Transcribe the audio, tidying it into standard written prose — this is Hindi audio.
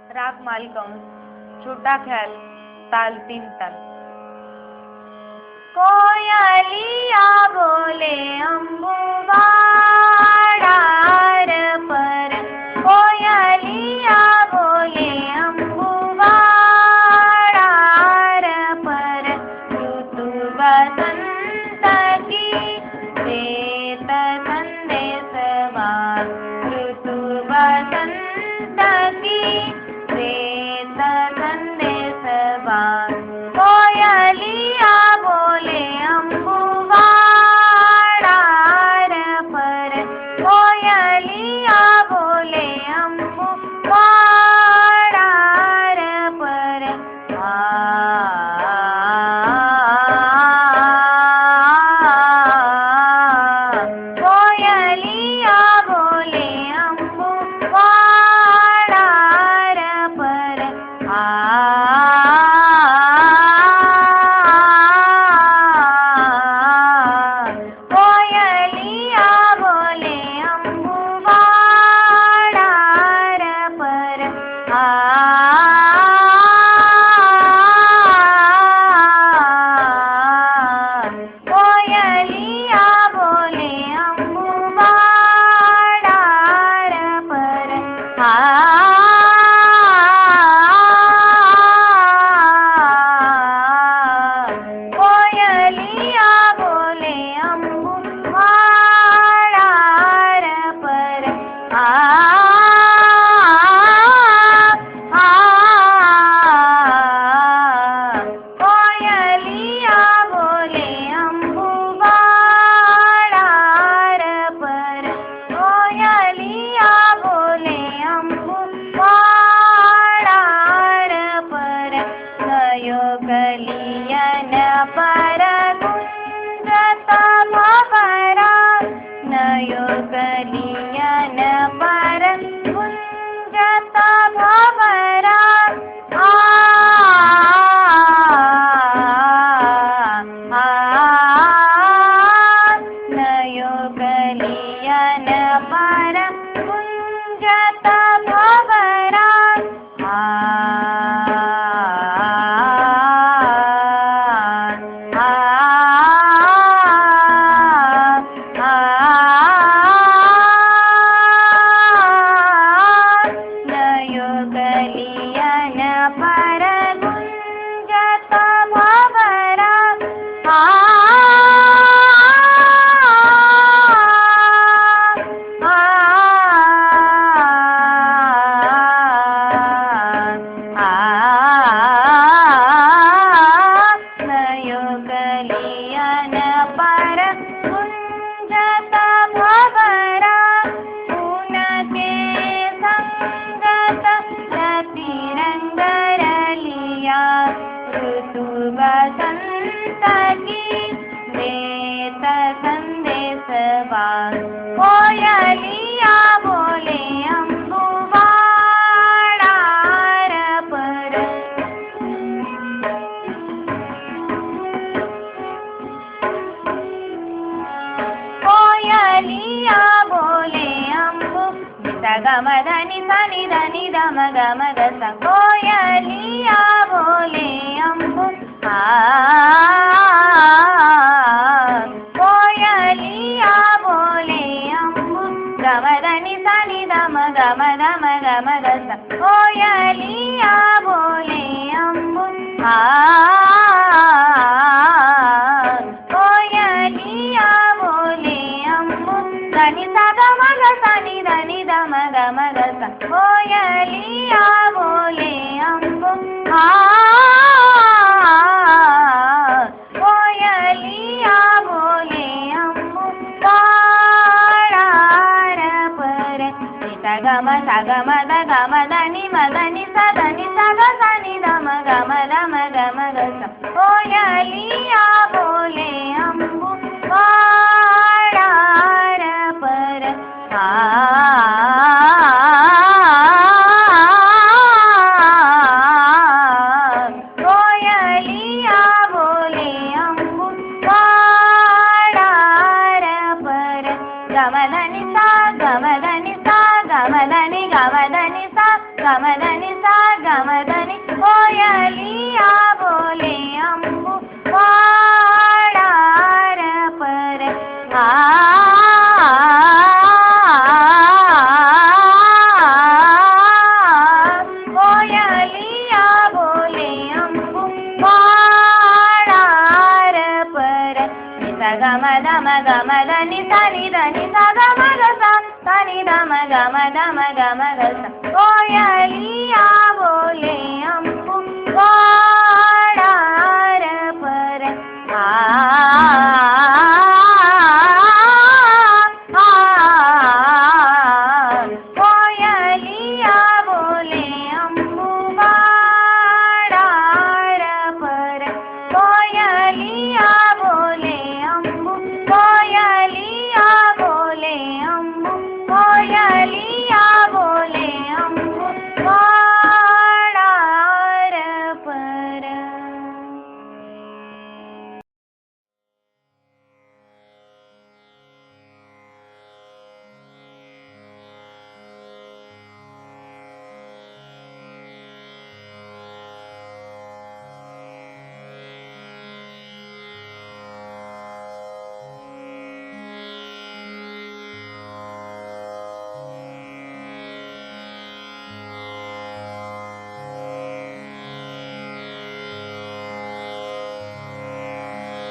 राग मालकंस, छोटा ख्याल, ताल 3 ताल। कोयलिया बोले अम्बुवाड़ार पर, कोयलिया बोले अम्बुवाड़ार पर, ऋतु बसंत की देत संदेशवा, ऋतु बसंत की देत संदेशवा। कोयलिया बोले अम्बुवाड़ार पर, कोयलिया बोले अम्बुवाड़ार पर। कोयलिया बोले अम्बुवाड़ार पर। कोयलिया बोले अम्बुवाड़ार पर। कोयलिया बोले अम्बुवाड़ार पर। कोयलिया बोले अम्बुवाड़ार पर। कोयलिया बोले अम्बुवाड़ार पर। कोयलिया बोले अम्बुवाड़ार पर। नयो कलियन पर गुंजत भंवरा, नयो कलियन पर गुंजत भंवरा। नयो कलियन पर गुंजत भंवरा। नयो कलियन पर गुंजत भंवरा। नयो कलियन पर गुंजत भंवरा। उनके संगत रति रंग रलिया, ऋतु बसंत की देत संदेशवा। कोयलिया बोले अम्बुवाड़ार पर। कोयलिया बोले अम्बु गमधनि सनि धनि धम गम गस। कोयलिया बोले अम्बु कोयलिया बोले अम्बु गमधनि सनि धम गम धम गम गस। कोयलिया बोले अम्बु कोयलिया बोले अम्बु धनि सा गम ग सनि धनि धम गम गस। कोयलिया बोले अम्बु कोयलिया बोले अम्बुवाड़ार पर। सा गम द गम धनि मदनि सा धनि सा ग सनि धम गम धम गम गस। कोयलिया बोले अम्बुवाड़ार पर। कोयलिया बोले अम्बुवाड़ार पर। गमधनि सा गमधनि सा गमधनि गमधनि सा गमधनि सा गमदनि कोयलिया बोले अंबु वाडार पर कोयलिया बोले अंबु वाडार पर गमदनि सनि धनि सा गमगसा सनि धम गमदम गमगसा कोयल